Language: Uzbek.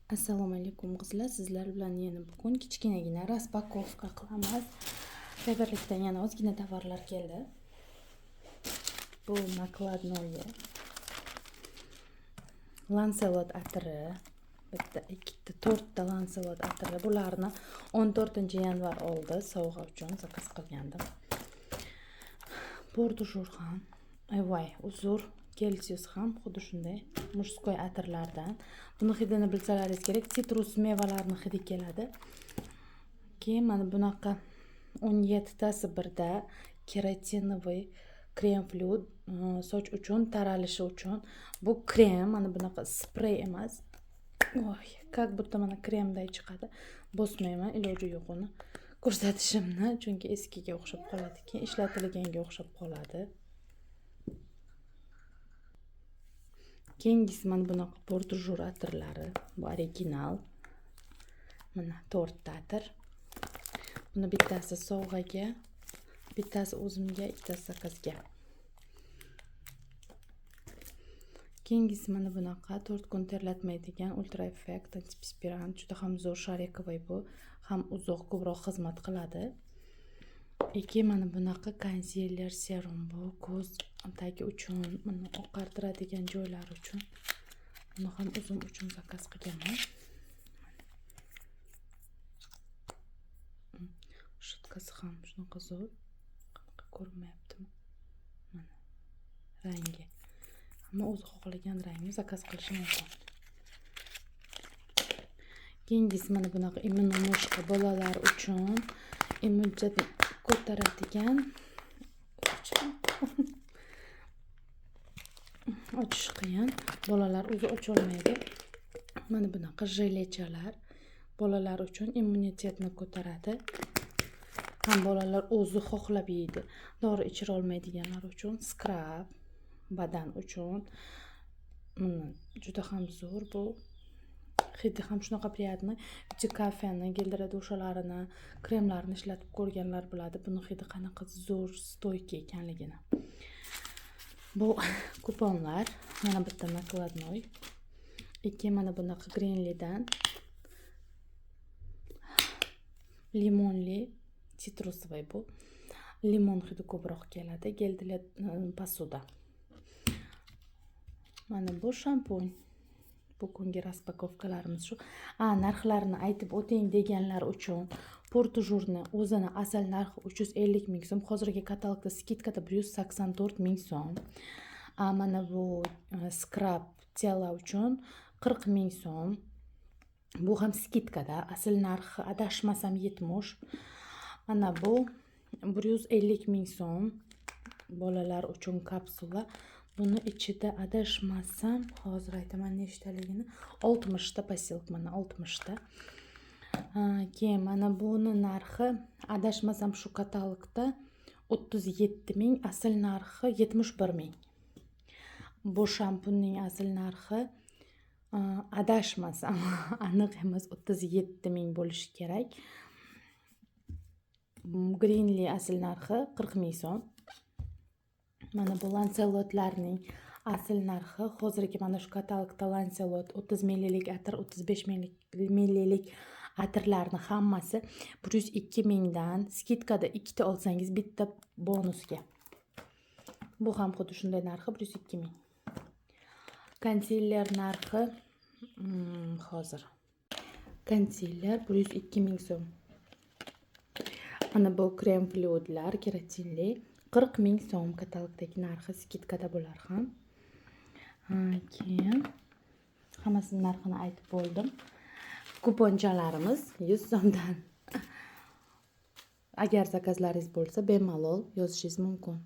Assalomu alaykum qizlar, sizlar bilan yana bugun kichkinagina raspakovka qilamiz. Faberlikdan yana ozgina tovarlar keldi. Bu nakladnoye Lancelot atiri, bitta, ikkita, 4 ta Lancelot atiri. Bularni 14-yanvar oldi, sovg'a uchun zakaz qilgandim. Bordujur ham, uzur Kelsius ham xuddi shunday murskoy atirlardan. Buni hidini bilsalaringiz kerak, sitrus mevalarni hidi keladi. Keyin mana bunaqa 17 tasi birda keratinovoy krem fluid, soch uchun taralishi uchun. Bu krem, mana bunaqa sprey emas. Как будто mana kremday chiqadi. Bosmayman, iloji yo'q uni ko'rsatishimni, chunki eskiga o'xshab qoladi, keyin ishlatilganga o'xshab qoladi. Keyingisi mana bunaqa Bordujur atirlari. Bu original. Mana 4 ta atir. Buni bittasi sovg'aga, bittasi o'zimga, ikkitasi zakazga. Keyingisi mana bunaqa 4 kun terlatmaydigan ultra effekt antiperspirant, juda ham zo'r sharikovoy bu, ham uzoq ko'proq xizmat qiladi. Keyin mana bunaqa konsiler serum bu, ko'z tagi uchun, buni oqartiradigan joylar uchun. Buni ham o'zim uchun zakaz qilganman. Shitkasi ham shunaqa zo'r. Qanaqa ko'rinmayaptimi? Mana rangi. Hamma o'zi xohlagan rangni zakaz qilishi mumkin. Keyingisi mana bunaqa immunomoshka bolalar uchun immunitetni ko'taradigan ochish qiyin, bolalar o'zi ocholmaydi. Mana bunaqa jelechalar bolalar uchun immunitetni ko'taradi. Ham bolalar o'zi xohlab yeydi. Dori ichira olmaydiganlar uchun skrab, badan uchun. Juda ham zo'r bu. Hidi ham shunaqa priyatni. Ichi kafeni, gildiradi o'shalarini, kremlarni ishlatib ko'rganlar biladi. Buni hidi qanaqa zo'r stoyki ekanligini. Bu kuponlar, mana bitta nakladnoy. Ikki mana bunaqa Greenlidan limonli sitrusvoy bu. Limon hidi ko'proq keladi. Geldilet pasuda. Mana bu shampun. Bugungi raspakovkalarimiz shu. Narxlarini aytib o'ting deganlar uchun Bordujurni o'zini asl narxi 350 ming so'm, hozirgi katalogda skidkada 184 ming so'm. Mana bu skrab tela uchun 40 ming so'm. Bu ham skidkada, asl narxi adashmasam 70. Ana bu 150 ming so'm. Bolalar uchun kapsula. Buni ichida adashmasam, hozir aytaman nechtaligini, 60 ta posilk, mana 60 ta. Keyin mana buni narxi adashmasam shu katalogda 37 ming, asl narxi 71 ming. Bu shampunning asl narxi adashmasam aniq emas 37 ming bo'lishi kerak. Greenli asl narxi 40 ming so'm. Mana bu Lancelotlarning asl narxi hozirgi mana shu katalogda Lancelot 30 ml atir, 35 ml atirlarni hammasi 102 mingdan, skidkada 2 ta olsangiz bitta bonusga. Bu ham xuddi shunday narxi 102 ming. Konsiler narxi hozir. Konsiler 102 ming so'm. Mana bu krem fluidlar keratinli 40 ming so'm, katalogdagi narxi, skidkada bular ham. Keyin hammasini narxini aytib bo'ldim. Kuponchalarimiz 100 so'mdan. Agar zakazlaringiz bo'lsa, bemalol yozishingiz mumkin.